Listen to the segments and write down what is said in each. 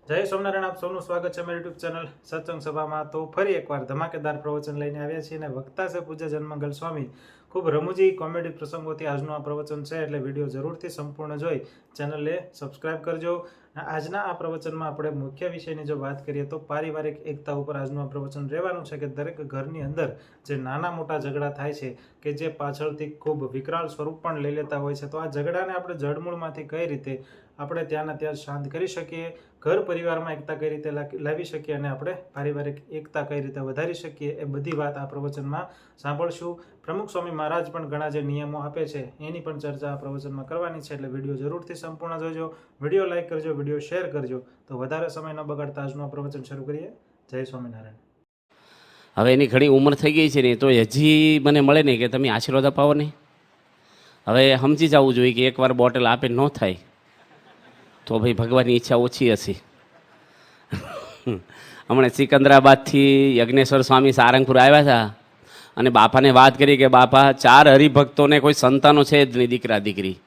જય સ્વામિનારાયણ, આપ સૌનું સ્વાગત છે મારી યુટ્યુબ ચેનલ સત્સંગ સભામાં। તો ફરી એકવાર ધમાકેદાર પ્રવચન લઈને આવ્યા છીએ અને વક્તા છે પૂજ્ય જન્મંગલ સ્વામી। ખૂબ રમૂજી કોમેડી પ્રસંગોથી આજનું આ પ્રવચન છે, એટલે વિડીયો જરૂરથી સંપૂર્ણ જોઈ ચેનલને સબસ્ક્રાઇબ કરજો। આજના આ પ્રવચનમાં આપણે મુખ્ય વિષયની જો વાત કરીએ તો પારિવારિક એકતા ઉપર આજનું આ પ્રવચન રહેવાનું છે કે દરેક ઘરની અંદર જે નાના મોટા ઝઘડા થાય છે કે જે પાછળથી ખૂબ વિકરાળ સ્વરૂપ પણ લઈ લેતા હોય છે, તો આ ઝઘડાને આપણે જડમૂળમાંથી કઈ રીતે આપણે ત્યાંના ત્યાં શાંત કરી શકીએ, ઘર પરિવારમાં એકતા કઈ રીતે લાવી શકીએ અને આપણે પારિવારિક એકતા કઈ રીતે વધારી શકીએ, એ બધી વાત આ પ્રવચનમાં સાંભળશું। પ્રમુખ સ્વામી મહારાજ પણ ઘણા જે નિયમો આપે છે એની પણ ચર્ચા આ પ્રવચનમાં કરવાની છે, એટલે વિડીયો જરૂરથી સંપૂર્ણ જોજો, વિડીયો લાઈક કરજો, વિડીયો શેર કરજો। તો વધારે સમય ન બગાડતા આજનું આ પ્રવચન શરૂ કરીએ। જય સ્વામિનારાયણ। હવે એની ઘણી ઉંમર થઈ ગઈ છે ને, તો હજી મને મળે ને કે તમે આશીર્વાદ અપાવો નહીં। હવે સમજી જવું જોઈએ કે એકવાર બોટલ આપે ન થાય તો ભાઈ ભગવાનની ઈચ્છા ઓછી હશે। હમણાં સિકંદરાબાદથી યજ્ઞેશ્વર સ્વામી સારંગપુર આવ્યા હતા અને બાપાને વાત કરી કે બાપા 4 હરિભક્તોને કોઈ સંતાનો છે જ નહીં, દીકરા દીકરી,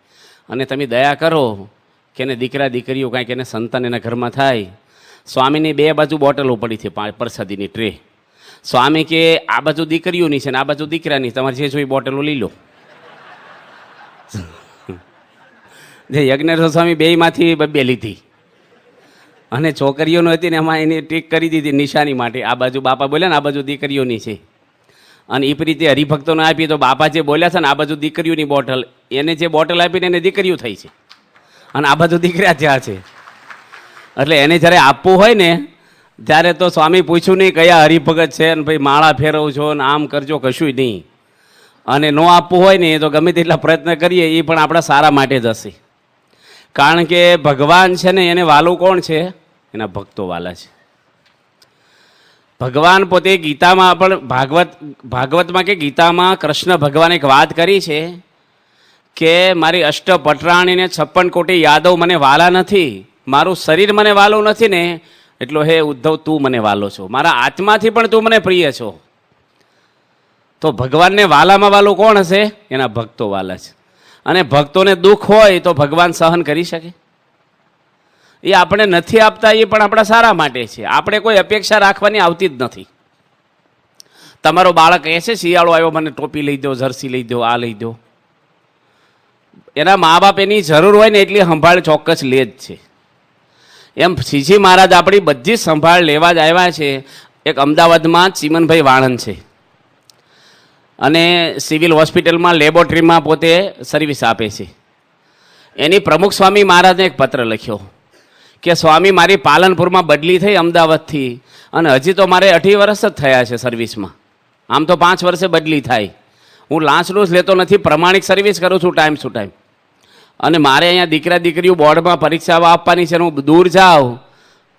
અને તમે દયા કરો કે એને દીકરા દીકરીઓ કાંઈક એને સંતાન એના ઘરમાં થાય। સ્વામીની 2 બાજુ બોટલો પડી છે, પ્રસાદીની ટ્રે। સ્વામી કે આ બાજુ દીકરીઓની છે ને આ બાજુ દીકરાની, તમારે જે જોઈ બોટલો લઈ લો। જે યજ્ઞેશ્વર સ્વામી 2માંથી 2 લીધી અને છોકરીઓનું હતી ને એમાં એની ટીક કરી દીધી નિશાની માટે। આ બાજુ બાપા બોલ્યા ને આ બાજુ દીકરીઓની છે, અને એ રીતે હરિભક્તોને આપી તો બાપા જે બોલ્યા છે ને આ બાજુ દીકરીઓની બોટલ, એને જે બોટલ આપીને એને દીકરીઓ થઈ છે અને આ બાજુ દીકરા જ્યાં છે। એટલે એને જ્યારે આપવું હોય ને ત્યારે તો સ્વામી પૂછ્યું નહીં કયા હરિભગત છે ને ભાઈ માળા ફેરવ છો ને આમ કરજો, કશું નહીં। અને ન આપવું હોય ને તો ગમે તેટલા પ્રયત્ન કરીએ એ પણ આપણા સારા માટે જ હશે, કારણ કે ભગવાન છે ને એને વાલું કોણ છે? એના ભક્તો વાલા છે। ભગવાન પોતે ગીતામાં પણ ભાગવતમાં કે ગીતામાં કૃષ્ણ ભગવાન એક વાત કરી છે કે મારી અષ્ટપટરાણીને 56 કોટી યાદવ મને વાલા નથી, મારું શરીર મને વાલું નથી ને, એટલો હે ઉદ્ધવ તું મને વાલો છો, મારા આત્માથી પણ તું મને પ્રિય છો। તો ભગવાનને વાલામાં વાલું કોણ હશે? એના ભક્તો વાલા છે। અને ભક્તોને દુઃખ હોય તો ભગવાન સહન કરી શકે? એ આપણે નથી આપતા, એ પણ આપણા સારા માટે છે। આપણે કોઈ અપેક્ષા રાખવાની આવતી જ નથી। તમારો બાળક કહે છે શિયાળો આવ્યો મને ટોપી લઈ દો, જર્સી લઈ દો, આ લઈ દો, એના મા બાપ એની જરૂર હોય ને એટલી સંભાળ ચોક્કસ લે જ છે। એમ શ્રીજી મહારાજ આપણી બધી સંભાળ લેવા જ આવ્યા છે। એક અમદાવાદમાં ચીમનભાઈ વાણંદ છે અને સિવિલ હોસ્પિટલમાં લેબોરેટરીમાં પોતે સર્વિસ આપે છે। એની પ્રમુખ સ્વામી મહારાજને એક પત્ર લખ્યો કે સ્વામી મારી પાલનપુરમાં બદલી થઈ અમદાવાદથી અને હજી તો મારે 18 વર્ષ જ થયા છે સર્વિસમાં, આમ તો 5 વર્ષે બદલી થાય। હું લાંચ લૂંચ લેતો નથી, પ્રમાણિક સર્વિસ કરું છું ટાઈમ ટુ ટાઈમ, અને મારે અહીંયા દીકરા દીકરીઓ બોર્ડમાં પરીક્ષાઓ આપવાની છે, હું દૂર જાઉં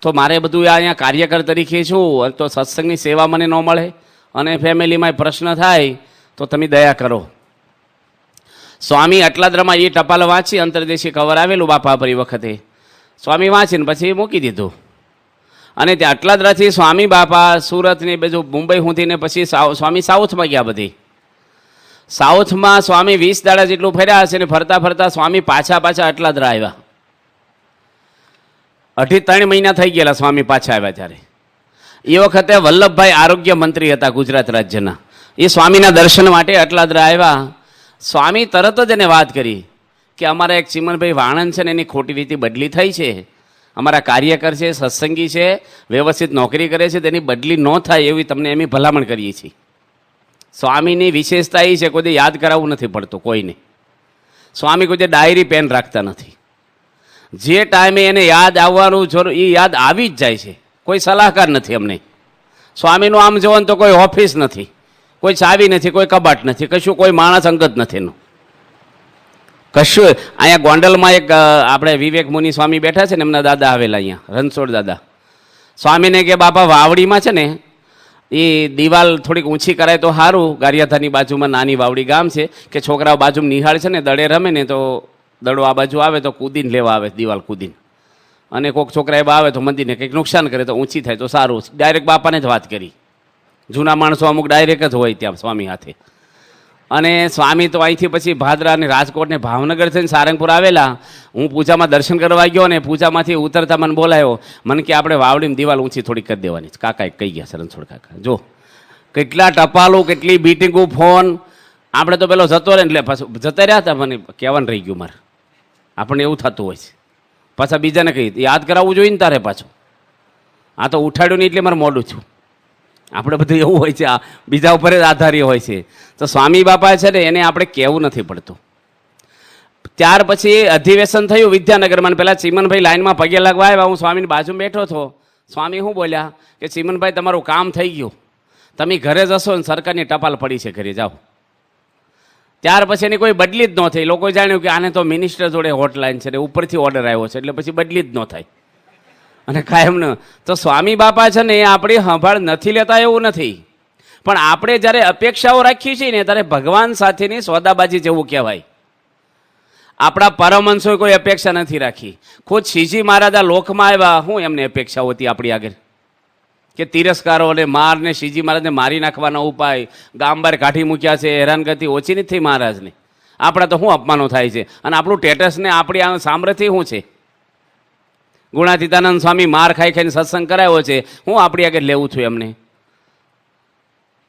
તો મારે બધું અહીંયા કાર્યકર તરીકે છું તો સત્સંગની સેવા મને ન મળે અને ફેમિલીમાં પ્રશ્ન થાય તો તમે દયા કરો। સ્વામી અટલાદરામાં એ ટપાલ વાંચી, અંતરદેશી કવર આવેલું બાપા પરી વખતે, સ્વામી વાંચીને પછી મૂકી દીધું। અને ત્યાં અટલાદરાથી સ્વામી બાપા સુરતની બાજુ મુંબઈ સુધીને પછી સ્વામી સાઉથમાં ગયા। બધી સાઉથમાં સ્વામી 20 દાડા જેટલું ફર્યા હશે ને ફરતા ફરતા સ્વામી પાછા અટલાદરા આવ્યા। 2.5 મહિના થઈ ગયેલા સ્વામી પાછા આવ્યા ત્યારે। એ વખતે વલ્લભભાઈ આરોગ્ય મંત્રી હતા ગુજરાત રાજ્યના, એ સ્વામીના દર્શન માટે અટલાદરા આવ્યા। સ્વામી તરત જ એને વાત કરી કે અમારા એક ચીમનભાઈ વાણંદ છે ને એની ખોટી રીતે બદલી થઈ છે, અમારા કાર્યકર છે, સત્સંગી છે, વ્યવસ્થિત નોકરી કરે છે, તેની બદલી ન થાય એવી તમને એમની ભલામણ કરીએ છીએ। સ્વામીની વિશેષતા એ છે કોઈ યાદ કરાવવું નથી પડતું કોઈને। સ્વામી કોઈ ડાયરી પેન રાખતા નથી, જે ટાઈમે એને યાદ આવવાનું જરૂર એ યાદ આવી જ જાય છે। કોઈ સલાહકાર નથી અમને સ્વામીનું, આમ જોવો ને તો કોઈ ઓફિસ નથી, કોઈ ચાવી નથી, કોઈ કબાટ નથી, કશું કોઈ માણસ અંગત નથી એનું કશું। અહીંયા ગોંડલમાં એક આપણે વિવેક મુનિ સ્વામી બેઠા છે ને, એમના દાદા આવેલા અહીંયા, રણછોડ દાદા। સ્વામીને કે બાપા વાવડીમાં છે ને એ દિવાલ થોડીક ઊંચી કરાય તો સારું, ગારિયાધારની બાજુમાં નાની વાવડી ગામ છે કે છોકરાઓ બાજુમાં નિહાળ છે ને દડે રમે ને તો દડો આ બાજુ આવે તો કૂદીને લેવા આવે, દિવાલ કૂદીને, અને કોઈક છોકરા એવા આવે તો મંદિરને કંઈક નુકસાન કરે તો ઊંચી થાય તો સારું। ડાયરેક્ટ બાપાને જ વાત કરી, જૂના માણસો અમુક ડાયરેક્ટ જ હોય ત્યાં સ્વામી હાથે। અને સ્વામી તો અહીંથી પછી ભાદરા અને રાજકોટ ને ભાવનગર થઈને સારંગપુર આવેલા. હું પૂજામાં દર્શન કરવા ગયો ને પૂજામાંથી ઉતરતા મને બોલાયો. મને કે આપણે વાવડીની દિવાલ ઊંચી થોડી કરી દેવાની છે. કાકા કહી ગયા રણછોડ કાકા. જો કેટલા ટપાલું, કેટલી બીટિંગો, ફોન. આપણે તો પેલો જતો રહે એટલે પાછું જતા રહ્યા હતા. મને કહેવાનું રહી ગયું મારે. આપણને એવું થતું હોય છે. પાછા બીજાને કહી યાદ કરાવવું જોઈએ ને તારે પાછું. આ તો ઉઠાડ્યું નહીં એટલે મારે મોડું છું. આપણે બધું એવું હોય છે, આ બીજા ઉપર જ આધારી હોય છે. તો સ્વામી બાપા છે ને એને આપણે કહેવું નથી પડતું. ત્યાર પછી અધિવેશન થયું વિદ્યાનગરમાં. પહેલાં ચીમનભાઈ લાઈનમાં પગે લાગવા આવ્યા. હું સ્વામીની બાજુમાં બેઠો હતો. સ્વામી શું બોલ્યા કે ચીમનભાઈ તમારું કામ થઈ ગયું, તમે ઘરે જશો ને સરકારની ટપાલ પડી છે, ઘરે જાઓ. ત્યાર પછી એની કોઈ બદલી જ ન થઈ. લોકો જાણ્યું કે આને તો મિનિસ્ટર જોડે હોટલાઇન છે ને ઉપરથી ઓર્ડર આવ્યો છે એટલે પછી બદલી જ ન થાય. અને કાયમને તો સ્વામી બાપા છે ને એ આપણી સંભાળ નથી લેતા એવું નથી, પણ આપણે જ્યારે અપેક્ષાઓ રાખીએ છીએ ને ત્યારે ભગવાન સાથેની સોદાબાજી જેવું કહેવાય. આપણા પરમહંસોએ કોઈ અપેક્ષા નથી રાખી. ખુદ શ્રીજી મહારાજ આ લોકમાં આવ્યા, શું એમને અપેક્ષાઓ હતી આપણી આગળ? કે તિરસ્કારો અને મારને શ્રીજી મહારાજને મારી નાખવાના ઉપાય, ગામ બહાર કાઢી મૂક્યા છે, હેરાનગતિ ઓછી નથી થઈ મહારાજને. આપણા તો શું અપમાનો થાય છે, અને આપણું સ્ટેટસને આપણી આ સામર્થ્ય શું છે? ગુણાતીતાનંદ સ્વામી માર ખાઈ ખાઈને સત્સંગ કરાવ્યો છે, હું આપણી આગળ લેવું છું એમને?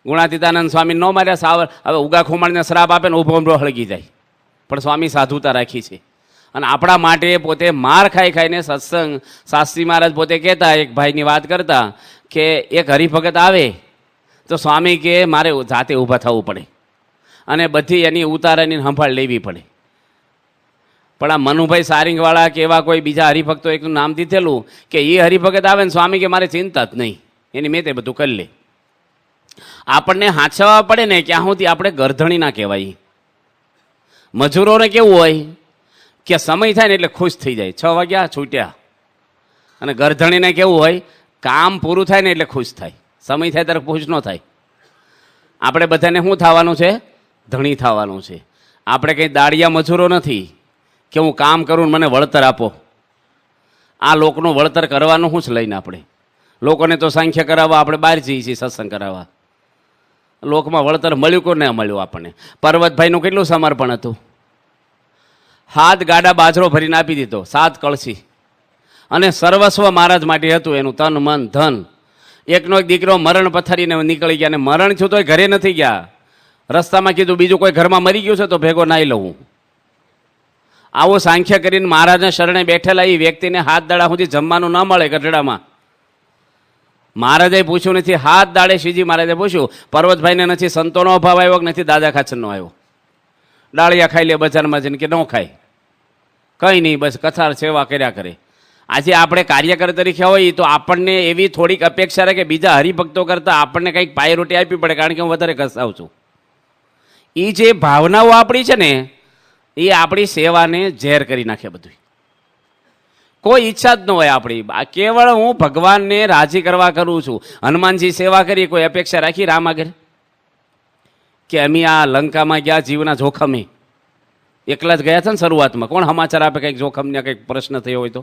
ગુણાતીતાનંદ સ્વામી ન માર્યા સાવર, હવે ઉગા ખોમાળને શ્રાપ આપે ને ઊભો હળગી જાય, પણ સ્વામી સાધુતા રાખી છે. અને આપણા માટે પોતે માર ખાઈ ખાઈને સત્સંગ. શાસ્ત્રી મહારાજ પોતે કહેતા, એક ભાઈની વાત કરતા કે એક હરિભગત આવે તો સ્વામી કે મારે જાતે ઊભા થવું પડે અને બધી એની ઉતારાની સંભાળ લેવી પડે. પણ આ મનુભાઈ સારિંગવાળા કે એવા કોઈ બીજા હરિભક્તો એકનું નામ દીધેલું કે એ હરિભગત આવે ને સ્વામી કે મારે ચિંતા જ નહીં, એની મેં તે બધું કરી લે. આપણને હાંચવા પડે ને ક્યાં સુધી આપણે ગરધણી ના કહેવાય. મજૂરોને કેવું હોય કે સમય થાય ને એટલે ખુશ થઈ જાય, 6 વાગ્યા છૂટ્યા. અને ગરધણીને કેવું હોય, કામ પૂરું થાય ને એટલે ખુશ થાય, સમય થાય ત્યારે ખુશ ન થાય. આપણે બધાને શું થવાનું છે? ધણી થવાનું છે. આપણે કંઈ દાડિયા મજૂરો નથી કે હું કામ કરું મને વળતર આપો. આ લોકનું વળતર કરવાનું શું જ લઈને આપણે? લોકોને તો સાંખ્ય કરાવવા આપણે બહાર જઈએ છીએ સત્સંગ કરાવવા. લોકમાં વળતર મળ્યું કે ન મળ્યું આપણને? પર્વતભાઈનું કેટલું સમર્પણ હતું? 7 ગાડા બાજરો ભરીને આપી દીધો, 7 કળશી, અને સર્વસ્વ મહારાજ માટે હતું એનું, તન મન ધન. એકનો એક દીકરો મરણ પથારીને નીકળી ગયા, અને મરણ છું તો ઘરે નથી ગયા. રસ્તામાં કીધું બીજું કોઈ ઘરમાં મરી ગયું છે તો ભેગો નાઈ લઉં. આવું સાંખ્ય કરીને મહારાજના શરણે બેઠેલા એ વ્યક્તિને 7 દાડા સુધી જમવાનું ન મળે ગઢડામાં. મહારાજે પૂછ્યું નથી, 7 દાડે શ્રીજી મહારાજે પૂછ્યું. પર્વતભાઈને નથી સંતોનો અભાવ આવ્યો કે નથી દાદા ખાચરનો આવ્યો? ડાળિયા ખાઈ લે બજારમાં જઈને કે ન ખાય, કંઈ નહીં, બસ કથાર સેવા કર્યા કરે. આજે આપણે કાર્યકર તરીકે હોય તો આપણને એવી થોડીક અપેક્ષા રહે કે બીજા હરિભક્તો કરતાં આપણને કંઈક પાયરોટી આપવી પડે, કારણ કે હું વધારે કસાવ છું. એ જે ભાવનાઓ આપણી છે ને એ આપણી સેવાને ઝેર કરી નાખે બધું. કોઈ ઈચ્છા જ ન હોય આપણી, કેવળ હું ભગવાનને રાજી કરવા કરું છું. હનુમાનજી સેવા કરી, કોઈ અપેક્ષા રાખી રામ આગળ કે અમે આ લંકામાં ગયા જીવના જોખમે? એકલા જ ગયા હતા ને શરૂઆતમાં. કોણ સમાચાર આપે કંઈક જોખમને કંઈક પ્રશ્ન થયો હોય તો?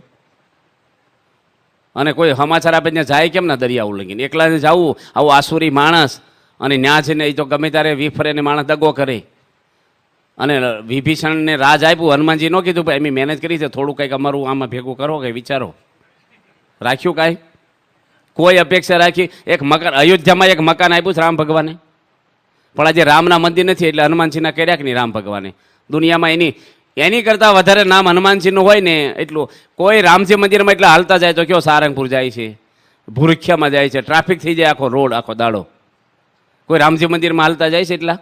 અને કોઈ સમાચાર આપે ત્યાં જાય કેમ ના દરિયા ઉલ્લંઘીને? એકલા જવું, આવું આસુરી માણસ, અને ન્યા જઈને એ તો ગમે ત્યારે વિફરે ને માણસ દગો કરે. અને વિભીષણને રાજ આપ્યું, હનુમાનજી ન કીધું ભાઈ એમ મેનેજ કરી છે, થોડું કંઈક અમારું આમાં ભેગું કરો કે વિચારો? રાખ્યું કાંઈ? કોઈ અપેક્ષા રાખી? એક મકાન અયોધ્યામાં એક મકાન આપ્યું છે રામ ભગવાને, પણ આજે રામના મંદિર નથી એટલે હનુમાનજીના કર્યા કે નહીં રામ ભગવાને? દુનિયામાં એની કરતાં વધારે નામ હનુમાનજીનું હોય ને એટલું. કોઈ રામજી મંદિરમાં એટલા હાલતા જાય તો કયો સારંગપુર જાય છે, ભૂરખિયામાં જાય છે, ટ્રાફિક થઈ જાય આખો રોડ આખો દાડો. કોઈ રામજી મંદિરમાં હાલતા જાય છે એટલા?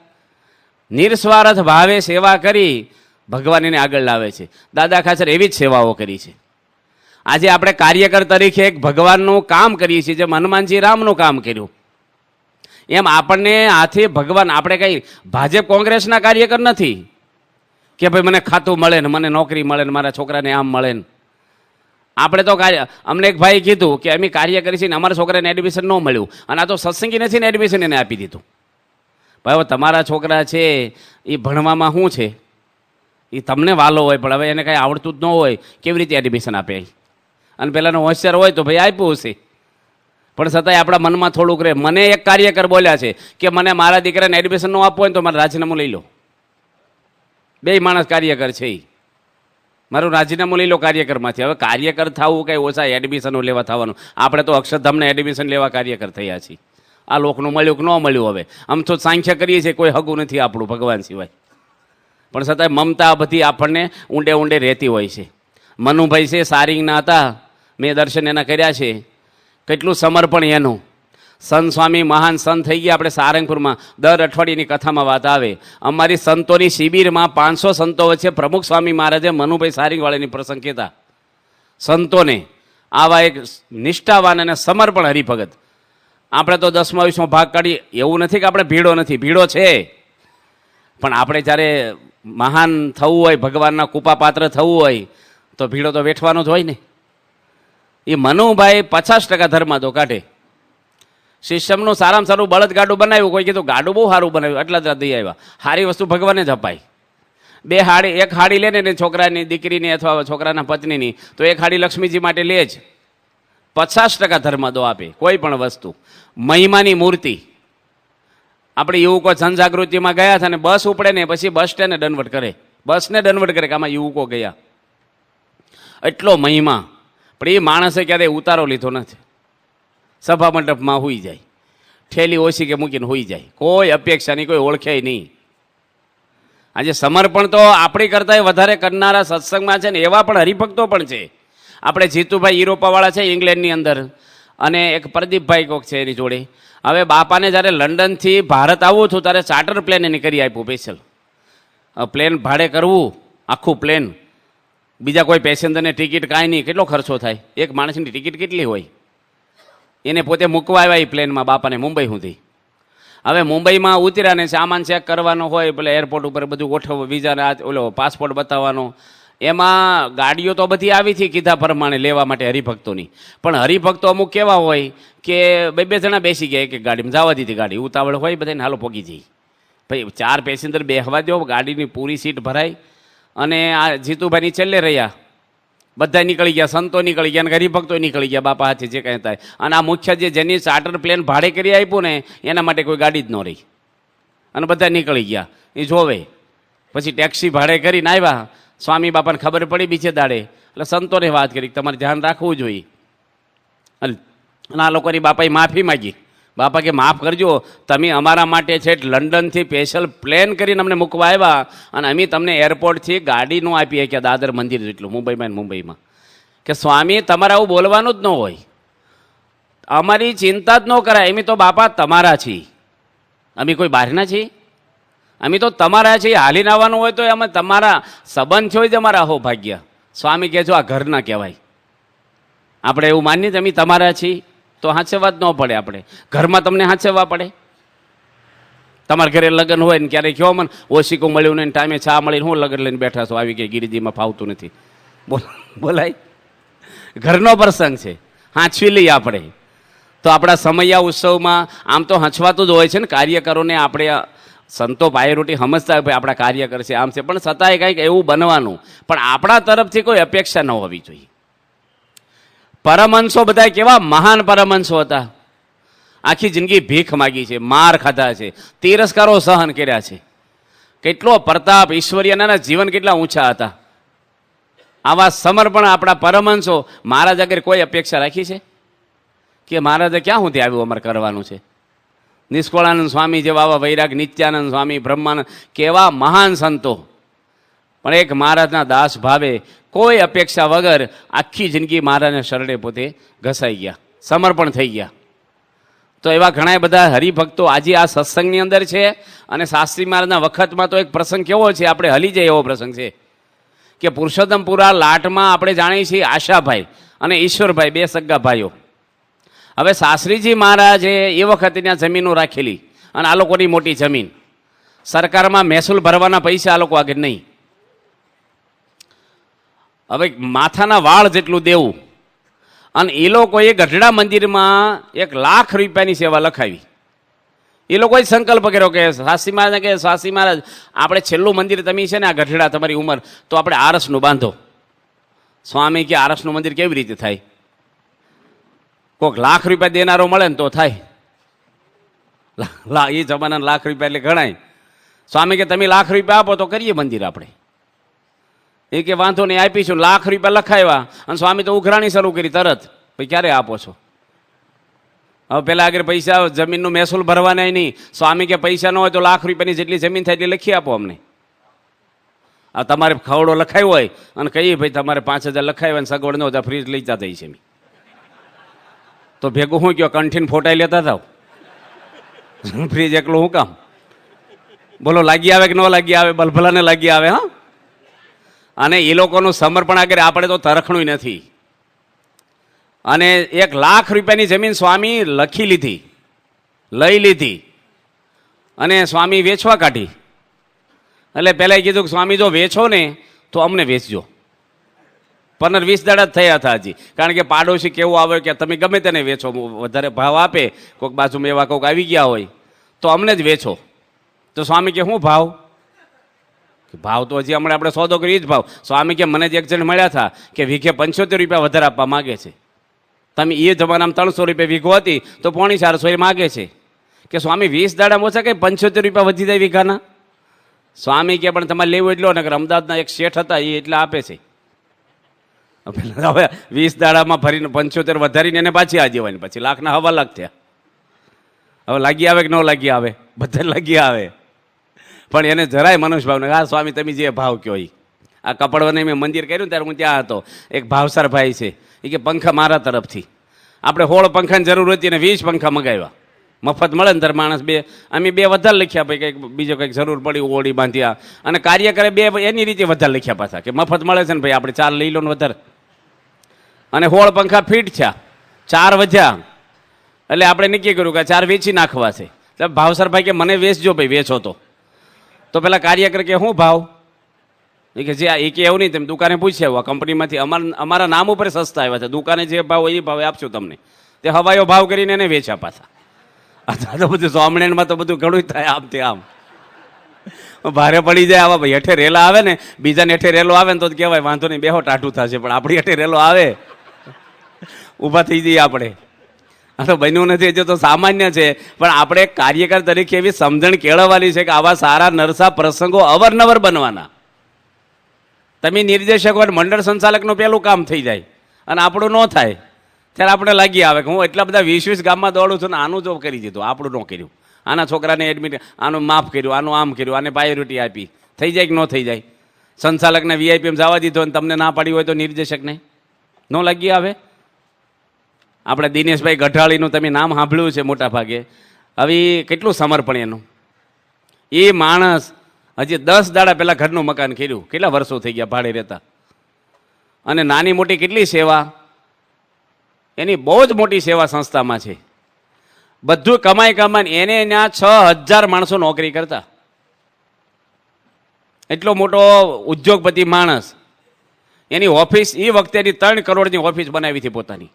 નિર્સ્વાર્થ ભાવે સેવા કરી ભગવાન એને આગળ લાવે છે. દાદા ખાચર એવી જ સેવાઓ કરી છે. આજે આપણે કાર્યકર તરીકે એક ભગવાનનું કામ કરીએ છીએ, જેમ હનુમાનજી રામનું કામ કર્યું, એમ આપણને હાથે ભગવાન. આપણે કંઈ ભાજપ કોંગ્રેસના કાર્યકર નથી કે ભાઈ મને ખાતું મળે ને મને નોકરી મળે ને મારા છોકરાને આમ મળે ને. આપણે તો અમને એક ભાઈ કીધું કે અમે કાર્ય કરી છે ને અમારા છોકરાને એડમિશન ન મળ્યું, અને આ તો સત્સંગી નથી ને એડમિશન એને આપી દીધું. ભાઈ હવે તમારા છોકરા છે એ ભણવામાં શું છે એ તમને વાલો હોય, પણ હવે એને કાંઈ આવડતું જ ન હોય, કેવી રીતે એડમિશન આપે? અને પહેલાંનો હોશિયાર હોય તો ભાઈ આપ્યું હશે. પણ છતાંય આપણા મનમાં થોડુંક રહે. મને એક કાર્યકર બોલ્યા છે કે મને મારા દીકરાને એડમિશન ન આપવું હોય ને તો મારે રાજીનામું લઈ લો. બે માણસ કાર્યકર છે એ. મારું રાજીનામું લઈ લો કાર્યકરમાંથી. હવે કાર્યકર થવું કંઈ ઓછા એડમિશનો લેવા થવાનું. આપણે તો અક્ષરધામને એડમિશન લેવા કાર્યકર થયા છીએ. આ લોકનું મળ્યું કે ન મળ્યું. હવે આમ તો સાંખ્ય કરીએ છીએ, કોઈ હગું નથી આપણું ભગવાન સિવાય. પણ છતાંય મમતા બધી આપણને ઊંડે ઊંડે રહેતી હોય છે. મનુભાઈ છે સારિંગના હતા, મેં દર્શન એના કર્યા છે. કેટલું સમર્પણ એનું. સંત સ્વામી મહાન સંત થઈ ગયા. આપણે સારંગપુરમાં દર અઠવાડિયાની કથામાં વાત આવે. અમારી સંતોની શિબિરમાં 500 સંતો વચ્ચે પ્રમુખ સ્વામી મહારાજે મનુભાઈ સારિંગવાળાની પ્રસંગ કહેતા. સંતોને આવા એક નિષ્ઠાવાન અને સમર્પણ હરિભગત. આપણે તો 10મા 20મો ભાગ કાઢીએ એવું નથી કે આપણે ભીડો નથી, ભીડો છે. પણ આપણે જ્યારે મહાન થવું હોય, ભગવાનના કૃપાપાત્ર થવું હોય તો ભીડો તો વેઠવાનો જ હોય ને. એ મનુભાઈ 50% ધર્મ તો કાઢે. સિસ્ટમનું સારામાં સારું બળદગાડું બનાવ્યું. કોઈ કીધું ગાડું બહુ સારું બનાવ્યું, એટલા જ દઈ આવ્યા. સારી વસ્તુ ભગવાને જ અપાય. એક હાડી લે ને છોકરાની દીકરીની અથવા છોકરાના પત્નીની, તો એક હાડી લક્ષ્મીજી માટે લે જ. 50% ધર્મ દો આપે કોઈ પણ વસ્તુ. મહિમાની મૂર્તિ. આપણે યુવકો જનજાગૃતિમાં ગયા હતા ને બસ ઉપડે ને પછી બસ સ્ટેન્ડને દંડવટ કરે. બસને દંડવટ કરે કે આમાં યુવકો ગયા. એટલો મહિમા. પણ એ માણસે ક્યારેય ઉતારો લીધો નથી. સભા મંડપમાં હોઈ જાય, ઠેલી ઓછી કે મૂકીને હોઈ જાય. કોઈ અપેક્ષા નહીં, કોઈ ઓળખે નહીં. આજે સમર્પણ તો આપણી કરતાં વધારે કરનારા સત્સંગમાં છે ને એવા પણ હરિભક્તો પણ છે. આપણે જીતુભાઈ યુરોપાવાળા છે ઇંગ્લેન્ડની અંદર, અને એક પ્રદીપભાઈ કોક છે એની જોડે. હવે બાપાને જ્યારે લંડનથી ભારત આવવું હતું ત્યારે ચાર્ટર પ્લેન એને કરી આપ્યું સ્પેશિયલ. પ્લેન ભાડે કરવું, આખું પ્લેન, બીજા કોઈ પેસેન્જરને ટિકિટ કાંઈ નહીં. કેટલો ખર્ચો થાય? એક માણસની ટિકિટ કેટલી હોય? એને પોતે મૂકવા આવ્યા એ પ્લેનમાં બાપાને મુંબઈ સુધી. હવે મુંબઈમાં ઉતર્યા ને સામાન ચેક કરવાનો હોય, પેલા એરપોર્ટ ઉપર બધું ગોઠવવું, વિઝાને ઓલો પાસપોર્ટ બતાવવાનો. એમાં ગાડીઓ તો બધી આવી હતી કીધા પ્રમાણે લેવા માટે હરિભક્તોની. પણ હરિભક્તો અમુક કેવા હોય કે બે જણા બેસી ગયા એક ગાડીમાં, જવા દીધી ગાડી. ઉતાવળ હોય બધાને હાલો પોગી જઈ. ભાઈ 4 પેસેન્જર બેસવા દો, ગાડીની પૂરી સીટ ભરાય. અને આ જીતુભાઈની છેલ્લે રહ્યા. બધા નીકળી ગયા, સંતો નીકળી ગયા અને હરિભક્તો નીકળી ગયા બાપા હાથે જે કાંઈ થાય. અને આ મુખ્ય જેની ચાર્ટર પ્લેન ભાડે કરી આપ્યું ને એના માટે કોઈ ગાડી જ ન રહી. અને બધા નીકળી ગયા. એ જોવે પછી ટેક્સી ભાડે કરીને આવ્યા. સ્વામી બાપાને ખબર પડી બીજે દાડે, એટલે સંતોને વાત કરી તમારે ધ્યાન રાખવું જોઈએ. અને આ લોકોની બાપાએ માફી માગી. બાપા કે માફ કરજો, તમે અમારા માટે છે લંડનથી સ્પેશિયલ પ્લેન કરીને અમને મૂકવા આવ્યા અને અમે તમને એરપોર્ટથી ગાડી ન આપીએ કે દાદર મંદિર જેટલું મુંબઈમાં. કે સ્વામી તમારે આવું બોલવાનું જ ન હોય, અમારી ચિંતા જ ન કરાય. અમે તો બાપા તમારા છીએ, અમે કોઈ બહારના છીએ. અમે તો તમારા છીએ. હાલીને આવવાનું હોય તો અમે તમારા સંબંધ હોય જ અમારા અહો ભાગ્ય. સ્વામી કહે છો આ ઘર ના કહેવાય. આપણે એવું માનીએ કે અમે તમારા છીએ તો હાચવવા જ ન પડે. આપણે ઘરમાં તમને હાચવવા પડે. તમારા ઘરે લગ્ન હોય ને ક્યારેક કહો મને ઓશીકું મળ્યું ને ટાઈમે ચા મળીને હું લગ્ન લઈને બેઠા છો, આવી કે ગિરિજીમાં ફાવતું નથી. બોલાય, ઘરનો પ્રસંગ છે, હાંચવી લઈએ આપણે. તો આપણા સમયા ઉત્સવમાં આમ તો હંચવાતું જ હોય છે ને કાર્યકરોને. આપણે સંતો પાયરોટી સમજતા હોય આપણા કાર્યકર છે આમ છે, પણ છતાંય કંઈક એવું બનવાનું. પણ આપણા તરફથી કોઈ અપેક્ષા ન હોવી જોઈએ. પરમહંસો બધા કેવા મહાન પરમહંસો હતા. આખી જિંદગી ભીખ માગી છે, માર ખાધા છે, તિરસ્કારો સહન કર્યા છે. કેટલો પ્રતાપ ઈશ્વરીયના જીવન કેટલા ઊંચા હતા. આવા સમર્પણ આપણા પરમહંસો. મહારાજ આગળ કોઈ અપેક્ષા રાખી છે કે મહારાજે ક્યાં સુધી આવ્યું અમારે કરવાનું છે? નિષ્કળાનંદ સ્વામી જેવા આવા વૈરાગ, નિત્યાનંદ સ્વામી, બ્રહ્માનંદ, કેવા મહાન સંતો. પણ એક મહારાજના દાસ ભાવે કોઈ અપેક્ષા વગર આખી જિંદગી મહારાજને શરણે પોતે ઘસાઈ ગયા, સમર્પણ થઈ ગયા. તો એવા ઘણા બધા હરિભક્તો આજે આ સત્સંગની અંદર છે. અને શાસ્ત્રી મહારાજના વખતમાં તો એક પ્રસંગ કેવો છે, આપણે હલી જાય એવો પ્રસંગ છે કે પુરુષોત્તમપુરા લાટમાં આપણે જાણીએ છીએ આશાભાઈ અને ઈશ્વરભાઈ, 2 સગા ભાઈઓ. હવે શાસ્ત્રીજી મહારાજે એ વખતે ત્યાં જમીનો રાખેલી અને આ લોકોની મોટી જમીન. સરકારમાં મહેસૂલ ભરવાના પૈસા આ લોકો આગળ નહીં. હવે માથાના વાળ જેટલું દેવું. અને એ લોકોએ ગઢડા મંદિરમાં 1 લાખ રૂપિયાની સેવા લખાવી. એ લોકોએ સંકલ્પ કર્યો કે શાસ્ત્રી મહારાજ કે શાસ્ત્રી મહારાજ આપણે છેલ્લું મંદિર તમે છે ને આ ગઢડા તમારી ઉંમર, તો આપણે આરસનું બાંધો. સ્વામી કે આરસનું મંદિર કેવી રીતે થાય? કોઈક લાખ રૂપિયા દેનારો મળે ને તો થાય. એ જમાના લાખ રૂપિયા એટલે ગણાય. સ્વામી કે તમે લાખ રૂપિયા આપો તો કરીએ મંદિર આપણે. એ કે વાંધો નહીં આપીશું. લાખ રૂપિયા લખાવ્યા અને સ્વામી તો ઉઘરાણી શરૂ કરી તરત. ભાઈ ક્યારે આપો છો? હવે પેલા આગળ પૈસા જમીનનું મહેસૂલ ભરવાના નહીં. સ્વામી કે પૈસા ન હોય તો લાખ રૂપિયાની જેટલી જમીન થાય એટલી લખી આપો અમને. આ તમારે ખવડો લખાયો હોય અને કહીએ ભાઈ તમારે 5,000 લખાવ્યા અને સગવડ ન હોય ફ્રીજ લઈ જતા છે. તો ભેગું હું કયો કંઠીને ફોટાઈ લેતા થાવ. ફ્રીજ એકલું હું કામ? બોલો લાગી આવે કે ન લાગી આવે? બલભલાને લાગી આવે. હા, અને એ લોકોનું સમર્પણ આગળ આપણે તો તરખણું નથી. અને 1 લાખ રૂપિયાની જમીન સ્વામી લખી લીધી, લઈ લીધી અને સ્વામી વેચવા કાઢી. એટલે પહેલાં કીધું કે સ્વામી જો વેચો ને તો અમને વેચજો. 15-20 દાડા જ થયા હતા હજી. કારણ કે પાડોશી કેવું આવે કે તમે ગમે તેને વેચો, વધારે ભાવ આપે, કોઈક બાજુમાં એવા કોઈક આવી ગયા હોય તો અમને જ વેચો. તો સ્વામી કે શું ભાવ? ભાવ તો હજી હમણાં આપણે સોદો કરીએ જ ભાવ. સ્વામી કે મને જ એક જણ મળ્યા હતા કે વીઘે 75 રૂપિયા વધારે આપવા માગે છે. તમે એ જમાનામાં 300 રૂપિયા વીઘો હતી તો 450 માગે છે. કે સ્વામી 20 દાડામાં ઓછા કંઈ 75 રૂપિયા વધી જાય વીઘાના? સ્વામી કે પણ તમારે લેવું એટલો ને. અમદાવાદના એક શેઠ હતા એ એટલા આપે છે. હવે 20 દાડામાં ફરીને 75 વધારીને એને પાછી આ જવાની, પછી લાખના હવા લાખ થયા. હવે લાગી આવે કે ન લાગી આવે? બધા લાગી આવે. પણ એને જરાય મનુષ્યભાવને હા સ્વામી તમે જે ભાવ કહો. આ કપડવાને મેં મંદિર કર્યું ત્યારે હું ત્યાં હતો. એક ભાવસાર ભાઈ છે, એ કે પંખા મારા તરફથી. આપણે 16 પંખાની જરૂર હતી અને 20 પંખા મગાવ્યા. મફત મળે ને ત્યારે માણસ અમે બે વધારે લખ્યા. ભાઈ કંઈક બીજો કંઈક જરૂર પડી ઓળી બાંધ્યા અને કાર્ય કરે 2 એની રીતે વધારે લખ્યા પાછા કે મફત મળે છે ને ભાઈ આપણે 4 લઈ લો ને વધારે. અને 16 પંખા ફીટ થયા, 4 વધ્યા. એટલે આપણે નક્કી કર્યું કે 4 વેચી નાખવા છે. એટલે ભાવસર ભાઈ કે મને વેચજો ભાઈ, વેચો તો પેલા કાર્યકર કે શું ભાવ? એ કે જે એ કે એવું નહીં, તમે દુકાને પૂછી આવ્યા કંપનીમાંથી, અમારા નામ ઉપર સસ્તા આવ્યા છે, દુકાને જે ભાવ એ ભાવે આપશું તમને. તે હવાયો ભાવ કરીને એને વેચ્યા પાછા. આ તો બધું સ્વામિનારાયણમાં તો બધું ઘણું થાય આમ તે આમ. ભારે પડી જાય આવા ભાઈ. હેઠે રેલા આવે ને, બીજાને હેઠે રેલો આવે ને તો કહેવાય વાંધો નહીં બેહો ટાઢું થશે, પણ આપણી હેઠે રેલો આવે ઊભા થઈ જઈએ આપણે. આ તો બન્યું નથી, હજુ તો સામાન્ય છે. પણ આપણે કાર્યકર તરીકે એવી સમજણ કેળવવાની છે કે આવા સારા નરસા પ્રસંગો અવારનવાર બનવાના. તમે નિર્દેશક હોય, મંડળ સંચાલકનું પહેલું કામ થઈ જાય અને આપણું ન થાય ત્યારે આપણે લાગી આવે કે હું એટલા બધા 20 ગામમાં દોડું છું ને આનું જો કરી દીધું, આપણું ન કર્યું. આના છોકરાને એડમિટ, આનું માફ કર્યું, આનું આમ કર્યું, આને પ્રાયોરિટી આપી. થઈ જાય કે ન થઈ જાય? સંચાલકને વીઆઈપીએમ જવા દીધો અને તમને ના પાડી હોય તો નિર્દેશકને ન લાગી આવે? આપણે દિનેશભાઈ ગઢાળીનું તમે નામ સાંભળ્યું છે મોટા ભાગે. હવે કેટલું સમર્પણ એનું. એ માણસ હજી 10 દાડા પહેલાં ઘરનું મકાન કર્યું. કેટલા વર્ષો થઈ ગયા ભાડે રહેતા. અને નાની મોટી કેટલી સેવા એની, બહુ જ મોટી સેવા સંસ્થામાં છે. બધું કમાઈને એને ત્યાં 6,000 માણસો નોકરી કરતા. એટલો મોટો ઉદ્યોગપતિ માણસ. એની ઓફિસ એ વખતે એની 3 કરોડની ઓફિસ બનાવી હતી પોતાની.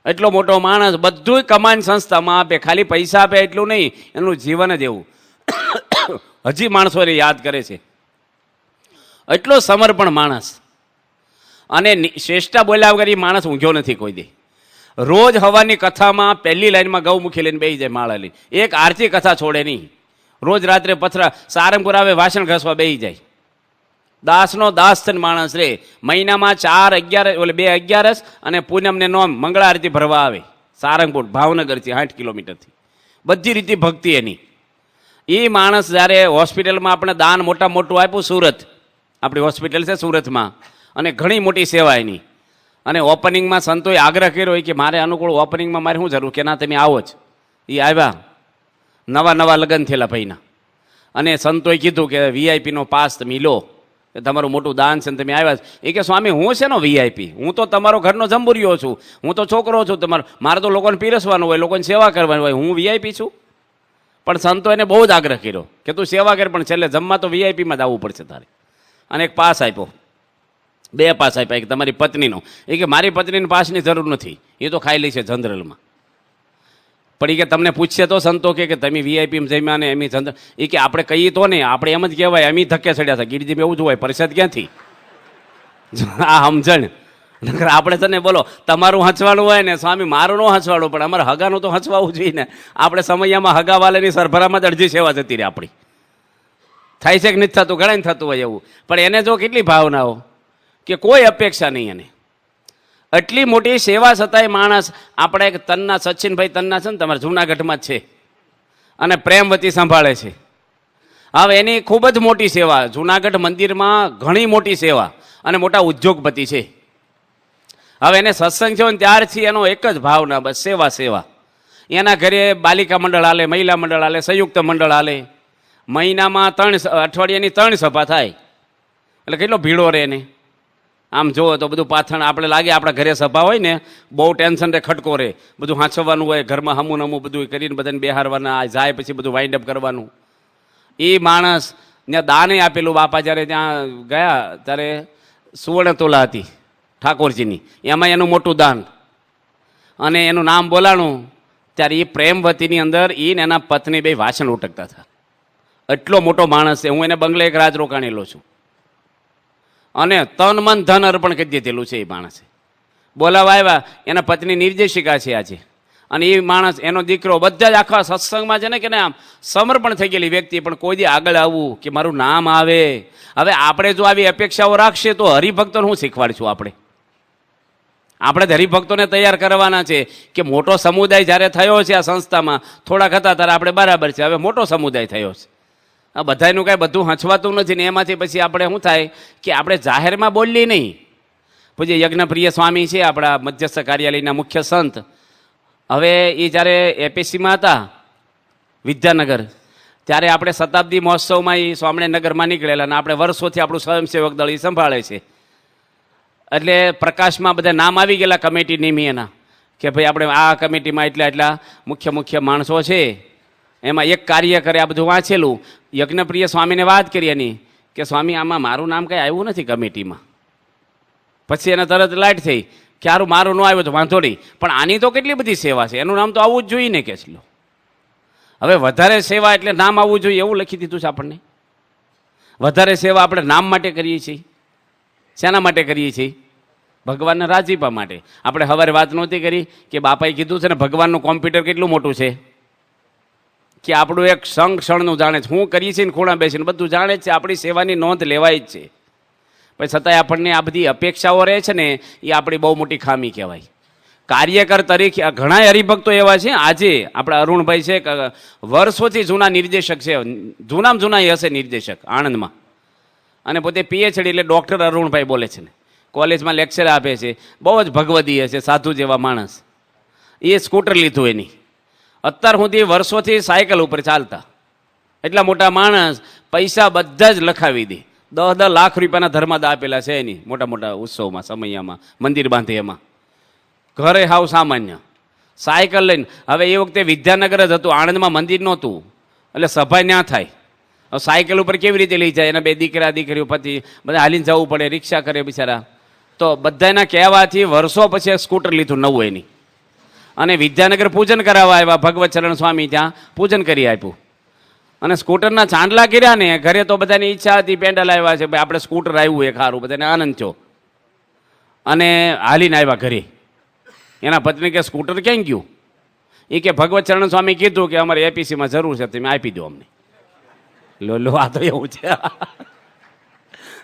એટલો મોટો માણસ બધું કમાઈને સંસ્થામાં આપે. ખાલી પૈસા આપે એટલું નહીં, એનું જીવન જ એવું. હજી માણસો એને યાદ કરે છે. એટલો સમર્પણ માણસ. અને શ્રેષ્ઠા બોલ્યા વગર એ માણસ ઊંઘ્યો નથી કોઈ દે. રોજ હવાની કથામાં પહેલી લાઈનમાં ગૌમુખી લઈને બેસી જાય માળા લઈને. એક આરતી કથા છોડે નહીં. રોજ રાત્રે પથરા સારંગપુર આવે વાસણ ઘસવા બેસી જાય. દાસનો દાસ થઈને માણસ રે. મહિનામાં 2 અગિયારસ અને પૂનમને નોમ મંગળા આરતી ભરવા આવે. સારંગપુર ભાવનગરથી 60 કિલોમીટરથી. બધી રીતે ભક્તિ એની. એ માણસ જ્યારે હોસ્પિટલમાં આપણે દાન મોટું આપ્યું, સુરત આપણી હોસ્પિટલ છે સુરતમાં, અને ઘણી મોટી સેવા એની. અને ઓપનિંગમાં સંતોએ આગ્રહ કર્યો કે મારે અનુકૂળ ઓપનિંગમાં મારે શું જરૂર કે ના તમે આવો જ. એ આવ્યા. નવા લગ્ન થયેલા ભાઈના. અને સંતોએ કીધું કે વીઆઈપીનો પાસ તમે લો, તમારું મોટું દાન છે ને તમે આવ્યા. એ કે સ્વામી હું છે ને વીઆઈપી, હું તો તમારો ઘરનો જંબુરિયો છું, હું તો છોકરો છું તમારો, મારે તો લોકોને પીરસવાનું હોય, લોકોની સેવા કરવાની હોય, હું વીઆઈપી છું. પણ સંતો એને બહુ જ આગ્રહ કર્યો કે તું સેવા કર, પણ છેલ્લે જમવા તો વીઆઈપીમાં જ આવવું પડશે તારે. અને એક પાસ આપ્યો, 2 પાસ આપ્યા. એક તમારી પત્નીનો. એ કે મારી પત્નીને પાસની જરૂર નથી, એ તો ખાઈ લે છે જનરલમાં. પણ એ કે તમને પૂછશે તો સંતો કે તમે વીઆઈપીમાં જમ્યા ને એમ જનરલ. એ કે આપણે કહીએ તો નહીં, આપણે એમ જ કહેવાય એમ ધક્કે ચડ્યા હતા. ગીરજીમાં એવું જ હોય, પરિષદ ક્યાંથી આ સમજણ. નકર આપણે તને બોલો તમારું હંચવાનું હોય ને સ્વામી મારું ન હંચવાડું, પણ અમારે હગાનું તો હંચવાવું જોઈએ ને. આપણે સમયમાં હગાવાલાની સરભરામાં જ અડધી સેવા જતી રહે આપણી. થાય છે કે નથી થતું? ઘણા થતું હોય એવું. પણ એને જો કેટલી ભાવનાઓ કે કોઈ અપેક્ષા નહીં એને. આટલી મોટી સેવા છતાંય માણસ, આપણે એક તન્ના સચિનભાઈ તન્ના છે ને તમારા જૂનાગઢમાં જ છે, અને પ્રેમવતી સંભાળે છે. હવે એની ખૂબ જ મોટી સેવા જૂનાગઢ મંદિરમાં, ઘણી મોટી સેવા, અને મોટા ઉદ્યોગપતિ છે. હવે એને સત્સંગ થયો ને ત્યારથી એનો એક જ ભાવના, બસ સેવા સેવા. એના ઘરે બાલિકા મંડળ હાલે, મહિલા મંડળ હાલે, સંયુક્ત મંડળ હાલે. મહિનામાં અઠવાડિયાની 3 સભા થાય, એટલે કેટલો ભીડો રહે એને. આમ જુઓ તો બધું પાથણ આપણે લાગે આપણા ઘરે સભા હોય ને, બહુ ટેન્શન રે, ખટકો રહે, બધું હાંચવાનું હોય, ઘરમાં હમું નમું બધું કરીને બધાને બેહારવાના, જાય પછી બધું વાઇન્ડ અપ કરવાનું. એ માણસ ત્યાં દાને આપેલું. બાપા જ્યારે ત્યાં ગયા ત્યારે સુવર્ણ તોલા હતી ઠાકોરજીની, એમાં એનું મોટું દાન, અને એનું નામ બોલાણું ત્યારે એ પ્રેમવતીની અંદર એ ને એના પત્ની બે વાસણ ઉટકતા હતા. એટલો મોટો માણસ છે. હું એને બંગલે એક રાત રોકાણેલો છું, અને તન મન ધન અર્પણ કરી દીધેલું છે. એ માણસે બોલાવા આવ્યા, એના પત્ની નિર્દેશિકા છે આજે, અને એ માણસ એનો દીકરો, બધા જ આખા સત્સંગમાં છે ને કે આમ સમર્પણ થઈ ગયેલી વ્યક્તિ, પણ કોઈ દી આગળ આવવું કે મારું નામ આવે. હવે આપણે જો આવી અપેક્ષાઓ રાખશે તો હરિભક્તોને હું શીખવાડશું? આપણે જ હરિભક્તોને તૈયાર કરવાના છે કે મોટો સમુદાય જ્યારે થયો છે આ સંસ્થામાં, થોડાક હતા ત્યારે આપણે બરાબર છે, હવે મોટો સમુદાય થયો છે. આ બધાનું કાંઈ બધું હંચવાતું નથી ને. એમાંથી પછી આપણે શું થાય કે આપણે જાહેરમાં બોલીએ નહીં. પૂજ્ય યજ્ઞપ્રિય સ્વામી છે આપણા મધ્યસ્થ કાર્યાલયના મુખ્ય સંત. હવે એ જ્યારે એપીસીમાં હતા વિદ્યાનગર, ત્યારે આપણે શતાબ્દી મહોત્સવમાં એ સ્વામિનારાયણ નગરમાં નીકળેલા, અને આપણે વર્ષોથી આપણું સ્વયંસેવક દળ એ સંભાળે છે. એટલે પ્રકાશમાં બધા નામ આવી ગયેલા કમિટી નિમી એના, કે ભાઈ આપણે આ કમિટીમાં એટલા મુખ્ય માણસો છે. એમાં એક કાર્ય કરે, આ બધું વાંચેલું. યજ્ઞપ્રિય સ્વામીને વાત કરી એની કે સ્વામી આમાં મારું નામ કંઈ આવ્યું નથી કમિટીમાં. પછી એને તરત લાઈટ થઈ કે સારું મારું ન આવ્યું તો વાંધો નહીં, પણ આની તો કેટલી બધી સેવા છે, એનું નામ તો આવવું જ જોઈએ ને. કે ચલો હવે વધારે સેવા એટલે નામ આવવું જોઈએ એવું લખી દીધું છે આપણને. વધારે સેવા આપણે નામ માટે કરીએ છીએ. શેના માટે કરીએ છીએ? ભગવાનના રાજીપા માટે. આપણે સવારે વાત નહોતી કરી કે બાપાએ કીધું છે ને ભગવાનનું કોમ્પ્યુટર કેટલું મોટું છે, કે આપણું એક ક્ષણનું જાણે છે. હું કરીએ છીએ ને ખૂણા બેસીને બધું જાણે જ છે. આપણી સેવાની નોંધ લેવાય જ છે. પણ છતાંય આપણને આ બધી અપેક્ષાઓ રહે છે ને, એ આપણી બહુ મોટી ખામી કહેવાય. કાર્યકર તરીકે ઘણા હરિભક્તો એવા છે. આજે આપણા અરુણભાઈ છે, વર્ષોથી જૂના નિર્દેશક છે, જૂનામાં જૂના એ હશે નિર્દેશક આણંદમાં, અને પોતે પીએચડી એટલે ડૉક્ટર અરુણભાઈ બોલે છે ને, કોલેજમાં લેક્ચર આપે છે. બહુ જ ભગવદીય છે, સાધુ જેવા માણસ. એ સ્કૂટર લીધું એની. અત્યાર સુધી વર્ષોથી સાયકલ ઉપર ચાલતા. એટલા મોટા માણસ, પૈસા બધા જ લખાવી દે. 10 લાખ રૂપિયાના ધર્માદા આપેલા છે એની મોટા મોટા ઉત્સવમાં, સમયમાં મંદિર બાંધે એમાં. ઘરે હાવ સામાન્ય સાયકલ લઈને. હવે એ વખતે વિદ્યાનગર જ હતું, આણંદમાં મંદિર નહોતું, એટલે સભા ત્યાં થાય. હવે સાયકલ ઉપર કેવી રીતે લઈ જાય? એના 2 દીકરા દીકરીઓ પતિ બધા હાલીને જવું પડે, રિક્ષા કરે બિચારા. તો બધાના કહેવાથી વર્ષો પછી સ્કૂટર લીધું નવું એની, અને વિદ્યાનગર પૂજન કરાવવા આવ્યા. ભગવત ચરણ સ્વામી ત્યાં પૂજન કરી આપ્યું, અને સ્કૂટરના ચાંદલા કર્યા ને. ઘરે તો બધાની ઈચ્છા હતી, પેન્ડલ આવ્યા છે ભાઈ આપણે સ્કૂટર આવ્યું એક સારું, બધાને આનંદ થયો, અને હાલીને આવ્યા ઘરે. એના પત્ની કે સ્કૂટર ક્યાં ગયું? એ કે ભગવત ચરણ સ્વામી કીધું કે અમારે એપીસીમાં જરૂર છે, તમે આપી દો અમને. લો આ તો એવું છે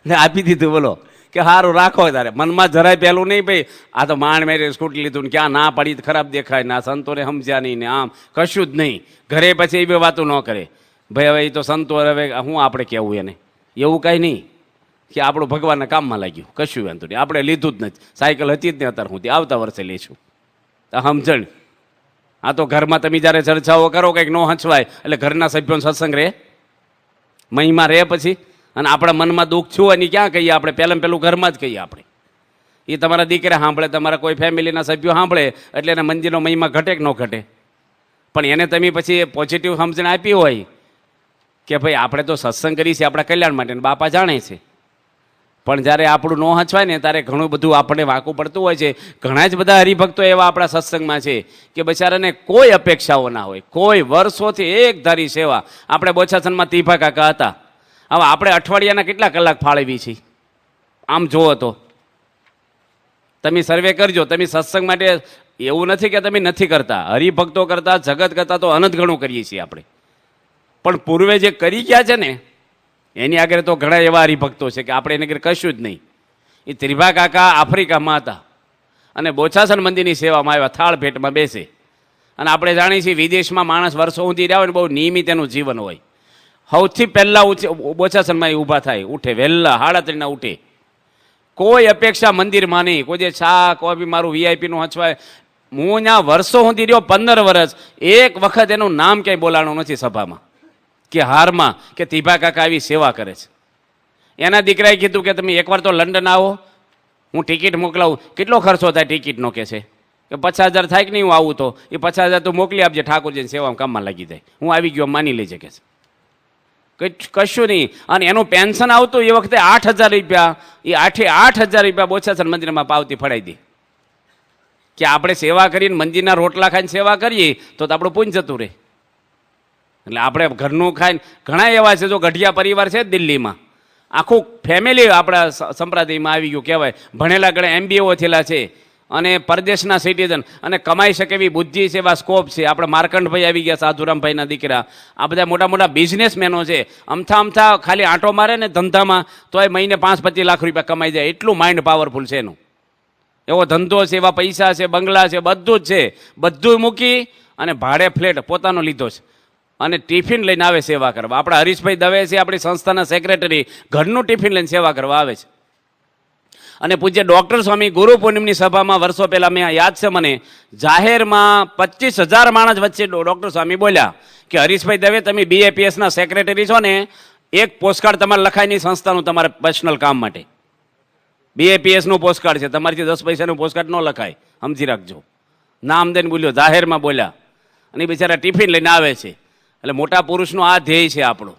ને, આપી દીધું. બોલો કે સારું રાખો તારે. મનમાં જરાય પહેલું નહીં ભાઈ આ તો માંડ મેરે સ્કૂટર લીધું ને ક્યાં ના પડી ખરાબ દેખાય, ના સંતોને સમજ્યા નહીં ને આમ કશું જ નહીં. ઘરે પછી એ બી વાતો ન કરે ભાઈ. હવે એ તો સંતો, હવે હું આપણે કહેવું એને? એવું કાંઈ નહીં કે આપણું ભગવાનના કામમાં લાગ્યું, કશું વાંધો નહીં. આપણે લીધું જ નથી, સાયકલ હતી જ નહીં અત્યાર સુધી, આવતા વર્ષે લઈશું. સમજણ? આ તો ઘરમાં તમે જ્યારે ચર્ચાઓ કરો કંઈક ન હંચવાય એટલે ઘરના સભ્યોનો સત્સંગ રહે, મહિમા રહે પછી. અને આપણા મનમાં દુઃખ થયું એની ક્યાં કહીએ આપણે? પહેલું ઘરમાં જ કહીએ આપણે. એ તમારા દીકરા સાંભળે, તમારા કોઈ ફેમિલીના સભ્યો સાંભળે એટલે એને મંદિરનો મહિમા ઘટે કે ન ઘટે. પણ એને તમે પછી પોઝિટિવ સમજણ આપી હોય કે ભાઈ આપણે તો સત્સંગ કરીએ છીએ આપણા કલ્યાણ માટે, બાપા જાણે છે. પણ જ્યારે આપણું ન હંચવાય ને ત્યારે ઘણું બધું આપણે વાંકું પડતું હોય છે. ઘણા જ બધા હરિભક્તો એવા આપણા સત્સંગમાં છે કે બિચારાને કોઈ અપેક્ષાઓ ના હોય, કોઈ વર્ષોથી એક ધારી સેવા. આપણે બોચાસનમાં તીભા કાકા હતા. હવે આપણે અઠવાડિયાના કેટલા કલાક ફાળવી છીએ આમ જુઓ તો? તમે સર્વે કરજો. તમે સત્સંગ માટે એવું નથી કે તમે નથી કરતા, હરિભક્તો કરતા, જગત કરતા તો અનંત ઘણું કરીએ છીએ આપણે, પણ પૂર્વે જે કરી ગયા છે ને એની આગળ તો ઘણા એવા હરિભક્તો છે કે આપણે એને આગળ કશું જ નહીં. એ ત્રિભા કાકા આફ્રિકામાં હતા અને બોચાસણ મંદિરની સેવામાં આવ્યા, થાળ ભેટમાં બેસે. અને આપણે જાણીએ છીએ વિદેશમાં માણસ વર્ષો સુધી રહ્યા હોય ને બહુ નિયમિત એનું જીવન હોય. સૌથી પહેલાં બોચાસણમાં એ ઊભા થાય, ઉઠે વહેલા 3:30 ઉઠે, કોઈ અપેક્ષા મંદિરમાં નહીં, કોઈ જે ચા કોફી મારું વીઆઈપીનું હંચવાય. હું ત્યાં વર્ષો સુધી રહ્યો, 15 વર્ષ, એક વખત એનું નામ ક્યાંય બોલાણું નથી સભામાં કે હારમાં કે ત્રિભા કાકા આવી સેવા કરે છે. એના દીકરાએ કીધું કે તમે એકવાર તો લંડન આવો, હું ટિકિટ મોકલાવું. કેટલો ખર્ચો થાય ટિકિટનો કે છે કે 50,000 થાય કે નહીં, હું આવું તો એ 50,000 તો મોકલી આપજે, ઠાકોરજીની સેવામાં કામમાં લાગી જાય, હું આવી ગયો માની લેજે કે છે. કશું નહીં. અને એનું પેન્શન આવતું એ વખતે 8,000 રૂપિયા, એ 8,000 રૂપિયા બોચાસણ મંદિરમાં પાવતી ફડાઈ દે કે આપણે સેવા કરીને મંદિરના રોટલા ખાઈને સેવા કરીએ તો આપણું પુણ્ય જતું રહે. એટલે આપણે ઘરનું ખાઈને ઘણા એવા છે, જો ગઢિયા પરિવાર છે દિલ્હીમાં, આખું ફેમિલી આપણા સંપ્રદાયમાં આવી ગયું કહેવાય, ભણેલા ઘણા MBO થયેલા છે અને પરદેશના સિટીઝન, અને કમાઈ શકે એવી બુદ્ધિ છે, એવા સ્કોપ છે. આપણે માર્કંડભાઈ આવી ગયા, સાધુરામભાઈના દીકરા, આ બધા મોટા મોટા બિઝનેસમેનો છે. અમથા ખાલી આંટો મારે ને ધંધામાં તો એ મહિને 5-25 લાખ રૂપિયા કમાઈ જાય, એટલું માઇન્ડ પાવરફુલ છે એનું. એવો ધંધો છે, એવા પૈસા છે, બંગલા છે, બધું જ છે. બધું મૂકી અને ભાડે ફ્લેટ પોતાનો લીધો છે અને ટિફિન લઈને આવે સેવા કરવા. આપણા હરીશભાઈ દવે છે, આપણી સંસ્થાના સેક્રેટરી, ઘરનું ટિફિન લઈને સેવા કરવા આવે છે. અને પૂજ્ય ડૉક્ટર સ્વામી ગુરુ પૂર્ણિમની સભામાં વર્ષો પહેલાં મેં યાદ છે મને, જાહેરમાં 25,000 માણસ વચ્ચે ડૉક્ટર સ્વામી બોલ્યા કે હરીશભાઈ દવે તમે BAPSના સેક્રેટરી છો ને, એક પોસ્ટકાર્ડ તમારે લખાય નહીં સંસ્થાનું, તમારે પર્સનલ કામ માટે. BAPSનું પોસ્ટકાર્ડ છે, તમારીથી 10 પૈસાનું પોસ્ટકાર્ડ ન લખાય, સમજી રાખજો. નામ દઈને બોલ્યો, જાહેરમાં બોલ્યા. અને એ બિચારા ટિફિન લઈને આવે છે. એટલે મોટા પુરુષનો આ ધ્યેય છે આપણો.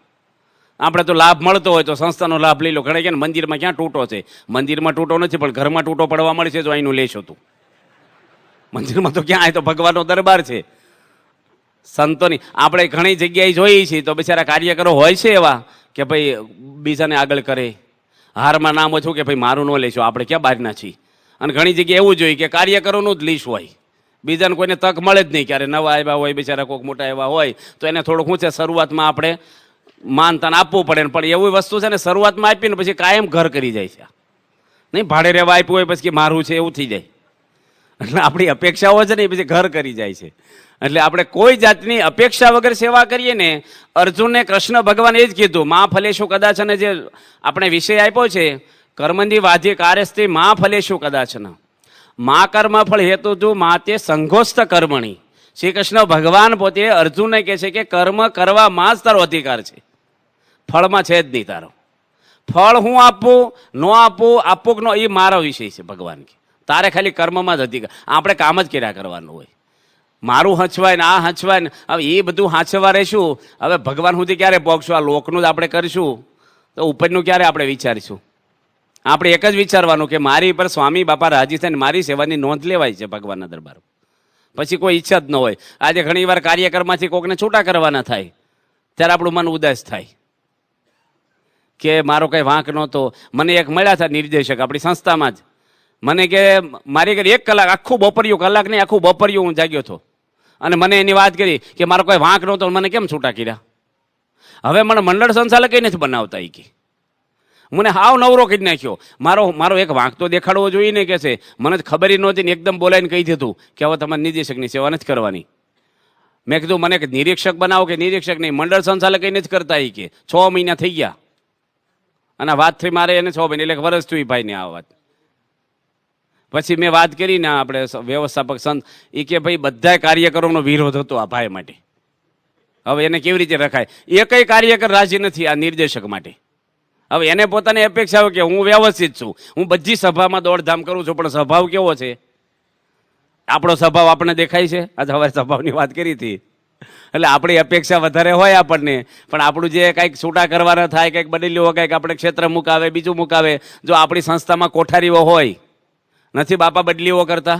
આપણે તો લાભ મળતો હોય તો સંસ્થાનો લાભ લઈ લો. ઘણા કે મંદિરમાં ક્યાં તૂટો છે? મંદિરમાં તૂટો નથી, પણ ઘરમાં તૂટો પડવા મળશે જો અહીંનું લેશો તું. મંદિરમાં તો ક્યાં, તો ભગવાનનો દરબાર છે. સંતોની આપણે ઘણી જગ્યાએ જોઈએ છીએ તો બિચારા કાર્યકરો હોય છે એવા કે ભાઈ બીજાને આગળ કરે, હારમાં નામ ઓછું કે ભાઈ મારું ન લેશો, આપણે ક્યાં બહારના છીએ. અને ઘણી જગ્યાએ એવું જોઈએ કે કાર્યકરોનું જ લીશ હોય, બીજાને કોઈને તક મળે જ નહીં. ક્યારે નવા આવ્યા હોય, બિચારા કોઈક મોટા એવા હોય તો એને થોડુંક શું છે, શરૂઆતમાં આપણે માનતાન આપવું પડે ને. પણ એવી વસ્તુ છે ને, શરૂઆતમાં આપીને પછી કાયમ ઘર કરી જાય છે. નહીં ભાડે રહેવા આપ્યું હોય પછી મારું છે એવું થઈ જાય. એટલે આપણી અપેક્ષાઓ છે ને એ પછી ઘર કરી જાય છે. એટલે આપણે કોઈ જાતની અપેક્ષા વગર સેવા કરીએ ને. અર્જુનને કૃષ્ણ ભગવાન એ જ કીધું, મા ફલેશું કદાચ, અને જે આપણે વિષય આપ્યો છે કર્મંદી વાધ્ય કાર્યસ્થી મા ફલેશું કદાચ, મા કર્મ ફળ હેતુ તું મા તે સંઘોસ્થ કર્મણી. શ્રી કૃષ્ણ ભગવાન પોતે અર્જુનને કહે છે કે કર્મ કરવામાં જ તારો અધિકાર છે, ફળમાં છે જ નહીં તારો. ફળ હું આપું ન આપું, આપું કે ન, એ મારો વિષય છે. ભગવાન કે તારે ખાલી કર્મમાં જ અધિકાર, આપણે કામ જ કર્યા કરવાનું હોય. મારું હંચવાય ને આ હંચવાય ને, હવે એ બધું હાંચવા રહેશું. હવે ભગવાન સુધી ક્યારે પહોંચશું? આ લોકનું જ આપણે કરીશું તો ઉપરનું ક્યારે આપણે વિચારીશું? આપણે એક જ વિચારવાનું કે મારી પર સ્વામી બાપા રાજી થઈને મારી સેવાની નોંધ લેવાય છે ભગવાનના દરબાર. પછી કોઈ ઈચ્છા જ ન હોય. આજે ઘણી વાર કાર્યકરમાંથી કોકને છૂટા કરવાના થાય ત્યારે આપણું મન ઉદાસ થાય કે મારો કંઈ વાંક નહોતો. મને એક મળ્યા હતા નિર્દેશક આપણી સંસ્થામાં જ, મને કે મારી ઘરે 1 કલાક, આખું બપોરિયું, કલાક નહીં આખું બપોરિયું હું જાગ્યો હતો, અને મને એની વાત કરી કે મારો કોઈ વાંક નહોતો, મને કેમ છૂટા કર્યા? હવે મને મંડળ સંચાલક એ નથી બનાવતા. એ કે મને હાવ નવરો કરી નાખ્યો. મારો એક વાંક તો દેખાડવો જોઈએ ને કે છે. મને જ ખબર નહોતી ને એકદમ બોલાવીને કહી દીધું કે હવે તમારે નિર્દેશકની સેવા નથી કરવાની. મેં કીધું મને નિરીક્ષક બનાવો કે નિરીક્ષક નહીં, મંડળ સંચાલક એ નથી કરતા. એ કે 6 મહિના થઈ ગયા અને વાત થઈ મારે એને 6 મહિના, એટલે વર્ષ થયું ભાઈને આ વાત. પછી મેં વાત કરી ને આપણે વ્યવસ્થાપક સંત, એ કે ભાઈ બધા કાર્યકરોનો વિરોધ હતો આ ભાઈ માટે, હવે એને કેવી રીતે રખાય? એ કઈ કાર્યકર રાજી નથી આ નિર્દેશક માટે. હવે એને પોતાની અપેક્ષા હોય કે હું વ્યવસ્થિત છું, હું બધી સભામાં દોડધામ કરું છું, પણ સ્વભાવ કેવો છે આપણો? સ્વભાવ આપણને દેખાય છે? આજે હવે સ્વભાવની વાત કરી હતી. એટલે આપણી અપેક્ષા વધારે હોય આપણને, પણ આપણું જે કંઈક છૂટા કરવાના થાય, કંઈક બદલીઓ, કંઈક આપણે ક્ષેત્ર મુકાવે, બીજું મુકાવે. જો આપણી સંસ્થામાં કોઠારીઓ હોય, નથી બાપા બદલીઓ કરતા?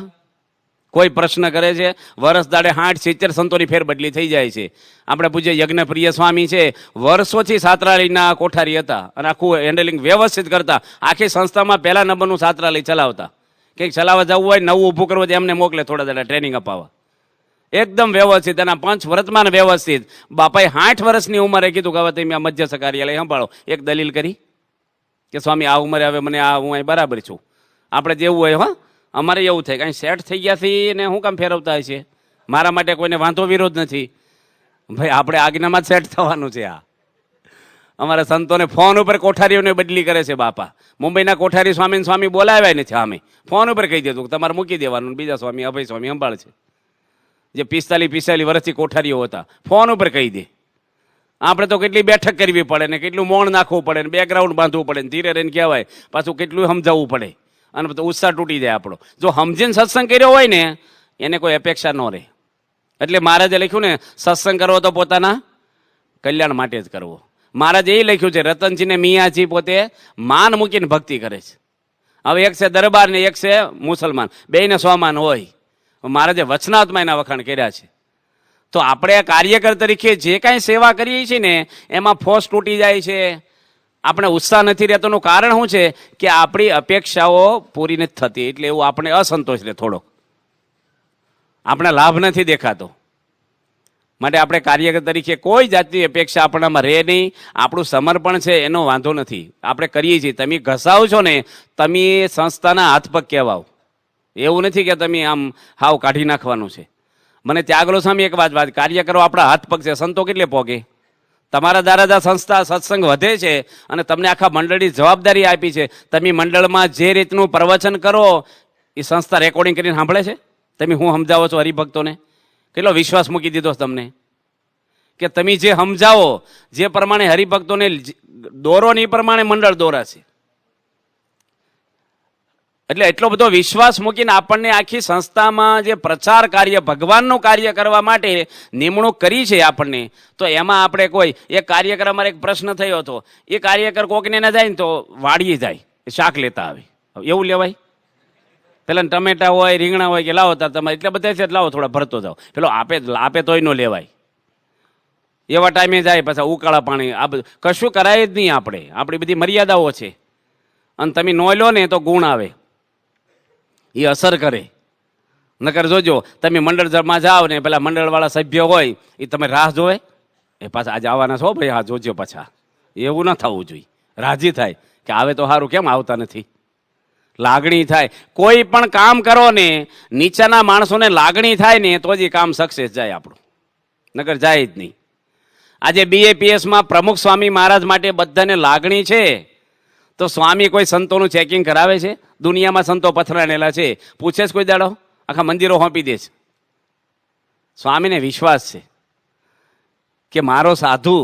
કોઈ પ્રશ્ન કરે છે, વર્ષ દાડે 60-70 સંતોની ફેરબદલી થઈ જાય છે. આપણે પૂજ્ય યજ્ઞપ્રિય સ્વામી છે, વર્ષોથી છાત્રાલયના કોઠારી હતા અને આખું હેન્ડલિંગ વ્યવસ્થિત કરતા. આખી સંસ્થામાં પહેલા નંબરનું છાત્રાલય ચલાવતા. કંઈક ચલાવવા જવું હોય નવું ઊભું કરવું હોય એમને મોકલે થોડા દાડા ટ્રેનિંગ અપાવવા. એકદમ વ્યવસ્થિત એના પંચ વર્તમાન વ્યવસ્થિત. બાપાએ 60 વર્ષની ઉંમરે કીધું કે હવે તમે આ મધ્યસ્થ કાર્યાલય સંભાળો. એક દલીલ કરી કે સ્વામી આ ઉંમરે હવે મને આ હું અહીં બરાબર છું. આપણે જેવું હોય હા અમારે એવું થાય કાંઈ સેટ થઈ ગયા છે ને શું કામ ફેરવતા હોય છે. મારા માટે કોઈને વાંધો વિરોધ નથી ભાઈ, આપણે આજ્ઞામાં જ સેટ થવાનું છે. આ અમારા સંતોને ફોન ઉપર કોઠારીઓને બદલી કરે છે બાપા. મુંબઈના કોઠારી સ્વામી બોલાવ્યા નથી અમે ફોન ઉપર કહી દીધું કે તમારે મૂકી દેવાનું. બીજા સ્વામી અભય સ્વામી સંભાળ છે જે 45 વર્ષથી કોઠારીઓ હતા ફોન ઉપર કહી દે. આપણે તો કેટલી બેઠક કરવી પડે ને કેટલું મૌન નાખવું પડે ને બેકગ્રાઉન્ડ બાંધવું પડે ને ધીરે રહીને કહેવાય પાછું કેટલું સમજાવવું પડે અને પછી ઉત્સાહ તૂટી જાય આપણો. જો સમજીને સત્સંગ કર્યો હોય ને એને કોઈ અપેક્ષા ન રહે. એટલે મહારાજે લખ્યું ને સત્સંગ કરવો તો પોતાના કલ્યાણ માટે જ કરવો. મહારાજે એ લખ્યું છે રતનજી ને મિયાજી પોતે માન મૂકીને ભક્તિ કરે છે. હવે એક છે દરબાર ને એક છે મુસલમાન, બેયને સ્વમાન હોય. મહારાજે વચનાત્મા એના વખાણ કર્યા છે. તો આપણે કાર્યકર તરીકે જે કાંઈ સેવા કરીએ છીએ ને એમાં ફોર્સ તૂટી જાય છે, આપણે ઉત્સાહ નથી રહેતોનું કારણ શું છે કે આપણી અપેક્ષાઓ પૂરી નથી થતી. એટલે એવું આપણે અસંતોષ રહે થોડો, આપણે લાભ નથી દેખાતો. માટે આપણે કાર્યકર તરીકે કોઈ જાતની અપેક્ષા આપણામાં રહે નહીં. આપણું સમર્પણ છે એનો વાંધો નથી, આપણે કરીએ છીએ. તમે ઘસાવ છો ને તમે સંસ્થાના હાથ પગ કહેવાઓ. એવું નથી કે તમે આમ હાવ કાઢી નાખવાનું છે. મને ત્યાગલો સ્વામી એક વાત કાર્યકરો આપણા હાથ પગ છે. સંતો કેટલે પોગે? તમારા દ્વારા સંસ્થા સત્સંગ વધે છે અને તમને આખા મંડળની જવાબદારી આપી છે. તમે મંડળમાં જે રીતનું પ્રવચન કરો એ સંસ્થા રેકોર્ડિંગ કરીને સાંભળે છે. તમે હું સમજાવો છો હરિભક્તોને? કેટલો વિશ્વાસ મૂકી દીધો તમને કે તમે જે સમજાવો જે પ્રમાણે હરિભક્તોને દોરો ને એ પ્રમાણે મંડળ દોરા છે. એટલે એટલો બધો વિશ્વાસ મૂકીને આપણને આખી સંસ્થામાં જે પ્રચાર કાર્ય ભગવાનનું કાર્ય કરવા માટે નિમણૂક કરી છે આપણને, તો એમાં આપણે કોઈ એક કાર્યકર અમારે એક પ્રશ્ન થયો હતો. એ કાર્યકર કોકને ના જાય ને તો વાડીએ જાય શાક લેતા આવે. એવું લેવાય? પેલા ટમેટા હોય રીંગણા હોય કે લાવો તાર તમારે એટલે બધા છે લાવો થોડા ભરતો જાઓ. પેલો આપે તોય ન લેવાય. એવા ટાઈમે જાય પાછા ઉકાળા પાણી આ બધું કશું કરાય જ નહીં. આપણી બધી મર્યાદાઓ છે અને તમે નો લો ને તો ગુણ આવે, એ અસર કરે. નકર જોજો તમે મંડળમાં જાઓ ને પેલા મંડળવાળા સભ્ય હોય એ તમે રાહ જોવે એ પાછા આજે આવવાના છો ભાઈ, હા જોજો પાછા. એવું ના થવું જોઈએ. રાજી થાય કે આવે તો સારું, કેમ આવતા નથી? લાગણી થાય. કોઈ પણ કામ કરો ને નીચાના માણસોને લાગણી થાય ને તો જ એ કામ સક્સેસ જાય આપણું, નકર જાય જ નહીં. આજે BAPSમાં પ્રમુખ સ્વામી મહારાજ માટે બધાને લાગણી છે તો સ્વામી કોઈ સંતોનું ચેકિંગ કરાવે છે? દુનિયામાં સંતો પથરાણેલા છે, પૂછે છે કોઈ દાડો? આખા મંદિરો હોંપી દે છે. સ્વામીને વિશ્વાસ છે કે મારો સાધુ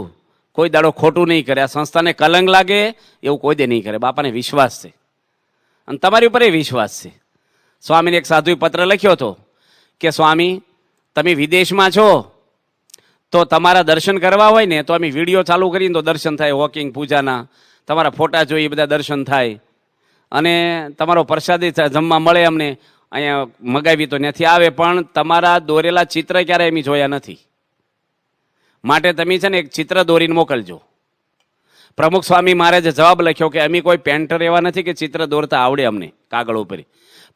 કોઈ દાડો ખોટું નહીં કરે, આ સંસ્થાને કલંક લાગે એવું કોઈ દે નહીં કરે. બાપાને વિશ્વાસ છે અને તમારી ઉપર એ વિશ્વાસ છે. સ્વામીને એક સાધુએ પત્ર લખ્યો હતો કે સ્વામી તમે વિદેશમાં છો તો તમારા દર્શન કરવા હોય ને તો અમે વિડીયો ચાલુ કરીને તો દર્શન થાય, વોકિંગ પૂજાના તમારા ફોટા જોઈએ બધા દર્શન થાય અને તમારો પ્રસાદી જમવા મળે. અમને અહીંયા મગાવી તો ત્યાંથી આવે પણ તમારા દોરેલા ચિત્ર ક્યારે અમે જોયા નથી. માટે તમે છે ને એક ચિત્ર દોરીને મોકલજો. પ્રમુખ સ્વામી મહારાજે જવાબ લખ્યો કે અમે કોઈ પેન્ટર એવા નથી કે ચિત્ર દોરતા આવડે અમને કાગળ ઉપર,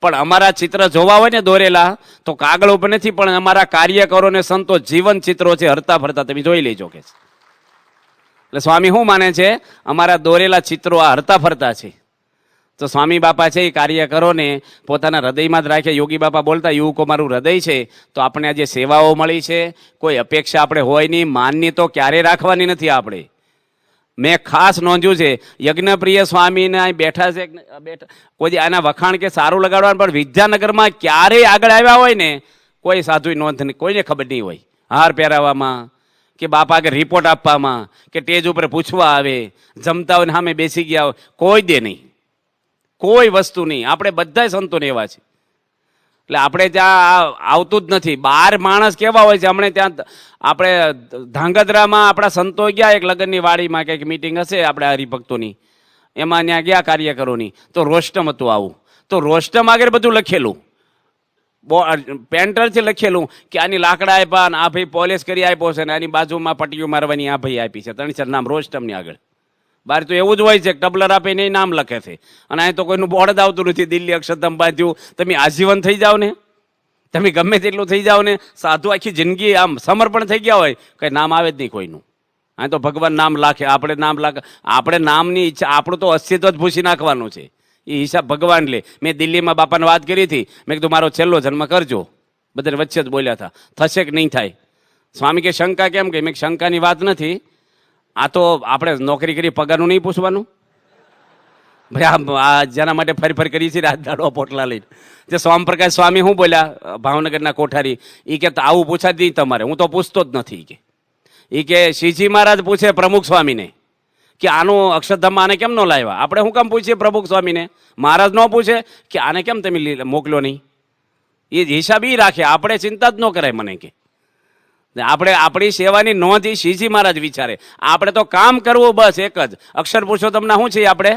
પણ અમારા ચિત્ર જોવા હોય ને દોરેલા તો કાગળ ઉપર નથી, પણ અમારા કાર્યકરો ને સંતો જીવન ચિત્રો છે હરતા ફરતા, તમે જોઈ લેજો કે. એટલે સ્વામી શું માને છે? અમારા દોરેલા ચિત્રો આ હરતા ફરતા છે. તો સ્વામી બાપા છે એ કાર્યકરોને પોતાના હૃદયમાં જ રાખે. યોગી બાપા બોલતા યુવકો મારું હૃદય છે. તો આપણે આજે સેવાઓ મળી છે, કોઈ અપેક્ષા આપણે હોય નહીં, માનની તો ક્યારે રાખવાની નથી આપણે. મેં ખાસ નોંધ્યું છે યજ્ઞપ્રિય સ્વામીને બેઠા છે, કોઈ આના વખાણ કે સારું લગાડવાનું, પણ વિદ્યાનગરમાં ક્યારેય આગળ આવ્યા હોય ને કોઈ સાધુ નોંધ નહીં, કોઈને ખબર નહીં હોય. હાર પહેરાવવામાં કે બાપા કે રિપોર્ટ આપવામાં કે સ્ટેજ ઉપર પૂછવા આવે, જમતા હોય સામે બેસી ગયા હોય, કોઈ દે નહીં, કોઈ વસ્તુ નહીં. આપણે બધા સંતોને એવા છે. એટલે આપણે ત્યાં આવતું જ નથી. 12 માણસ કેવા હોય છે. હમણાં ત્યાં આપણે ધાંગધ્રામાં આપણા સંતો ગયા એક લગ્નની વાડીમાં કંઈક મિટિંગ હશે આપણે હરિભક્તોની, એમાં ત્યાં ગયા કાર્યકરોની, તો રોસ્ટમ હતું આવું. તો રોસ્ટમ આગળ બધું લખેલું, પેન્ટરથી લખેલું કે આની લાકડા આપ્યા ને આ ભાઈ પોલિશ કરી આપ્યો છે ને આની બાજુમાં પટ્ટીઓ મારવાની આ ભાઈ આપી છે, 3-4 નામ રોસ્ટમની આગળ. બહાર તો એવું જ હોય છે કે ટબલર આપે નહીં નામ લખે છે, અને અહીં તો કોઈનું બોર્ડ જ આવતું નથી. દિલ્હી અક્ષરધામ બાંધ્યું, તમે આજીવન થઈ જાઓ ને, તમે ગમે તેટલું થઈ જાઓ ને, સાધુ આખી જિંદગી આમ સમર્પણ થઈ ગયા હોય, કંઈ નામ આવે જ નહીં કોઈનું. અહીં તો ભગવાન નામ લાખે, આપણે નામની ઈચ્છા, આપણું તો અસ્તિત્વ જ ભૂસી નાખવાનું છે. એ હિસાબ ભગવાન લે. મેં દિલ્હીમાં બાપાને વાત કરી હતી, મેં કીધું મારો છેલ્લો જન્મ કરજો. બધા વચ્ચે જ બોલ્યા હતા, થશે કે નહીં થાય. સ્વામી કે શંકા કેમ કે? મેં શંકાની વાત નથી, આ તો આપણે નોકરી કરી પગારનું નહીં પૂછવાનું ભાઈ. આ જેના માટે ફરી કરી છે રાત દાડો પોટલા લઈને, જે સ્વામપ્રકાશ સ્વામી શું બોલ્યા ભાવનગરના કોઠારી, એ કે આવું પૂછા જ નહીં તમારે, હું તો પૂછતો જ નથી કે. એ કે શ્રીજી મહારાજ પૂછે પ્રમુખ સ્વામીને કે આનું અક્ષરધામમાં આને કેમ ન લાવ્યા? આપણે શું કામ પૂછીએ પ્રમુખ સ્વામીને? મહારાજ ન પૂછે કે આને કેમ તમે મોકલ્યો નહીં? એ હિસાબ એ રાખે, આપણે ચિંતા જ ન કરાય. મને કે આપણે આપણી સેવાની નોંધ એ શ્રીજી મહારાજ વિચારે. આપણે તો કામ કરવું, બસ એક જ. અક્ષર પૂછો તમને શું છે આપણે?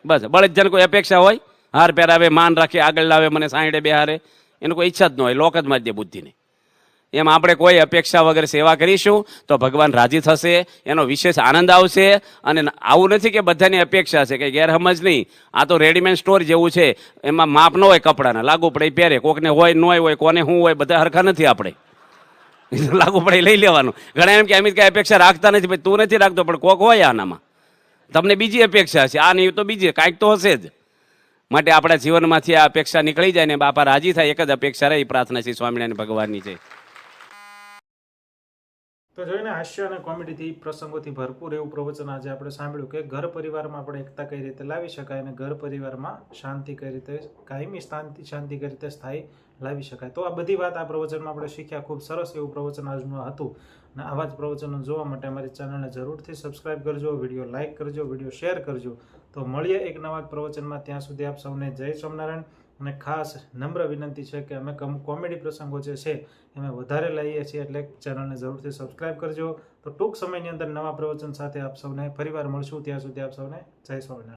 બસ બળદજન કોઈ અપેક્ષા હોય? હાર પહેરાવે, માન રાખે, આગળ લાવે, મને સાંઈડે બેહારે, એનું કોઈ ઈચ્છા જ ન હોય, લોક જ મારી દે બુદ્ધિને. એમ આપણે કોઈ અપેક્ષા વગર સેવા કરીશું તો ભગવાન રાજી થશે, એનો વિશેષ આનંદ આવશે. અને આવું નથી કે બધાની અપેક્ષા છે, કંઈ ગેરસમજ નહીં. આ તો રેડીમેડ સ્ટોર જેવું છે, એમાં માપ ન હોય કપડાના, લાગુ પડે પહેરે, કોકને હોય ન હોય, કોને શું હોય, બધા હરખા નથી. આપણે લાગુ પડે લઈ લેવાનું. ઘણા એમ કે અમે કઈ અપેક્ષા રાખતા નથી. ભાઈ તું નથી રાખતો, પણ કોક હોય આનામાં, તમને બીજી અપેક્ષા છે, આ નહીં તો બીજી કાંઈક તો હશે જ. માટે આપણા જીવનમાંથી આ અપેક્ષા નીકળી જાય ને બાપા રાજી થાય, એક જ અપેક્ષા રહે. પ્રાર્થના શ્રી સ્વામિનારાયણ ભગવાનની છે. તો જોઈને હાસ્ય અને કોમેડીથી પ્રસંગોથી ભરપૂર એવું પ્રવચન આજે આપણે સાંભળ્યું કે ઘર પરિવારમાં આપણે એકતા કઈ રીતે લાવી શકાય અને ઘર પરિવારમાં શાંતિ કઈ રીતે, કાયમી શાંતિ કઈ રીતે સ્થાયી લાવી શકાય. તો આ બધી વાત આ પ્રવચનમાં આપણે શીખ્યા. ખૂબ સરસ એવું પ્રવચન આજનું હતું. અને આવા જ પ્રવચનો જોવા માટે અમારી ચેનલને જરૂરથી સબસ્ક્રાઇબ કરજો, વિડીયો લાઇક કરજો, વિડીયો શેર કરજો. તો મળીએ એક નવા પ્રવચનમાં. ત્યાં સુધી આપ સૌને જય સ્વામિનારાયણ. અને ખાસ નમ્ર વિનંતી છે કે અમે કોમેડી પ્રસંગો જે છે અમે વધારે લઈએ છીએ, એટલે ચેનલને જરૂરથી સબસ્ક્રાઇબ કરજો. તો ટૂંક સમયની અંદર નવા પ્રવચન સાથે આપ સૌને ફરીવાર મળશું. ત્યાં સુધી આપ સૌને જય સ્વામિનારાયણ.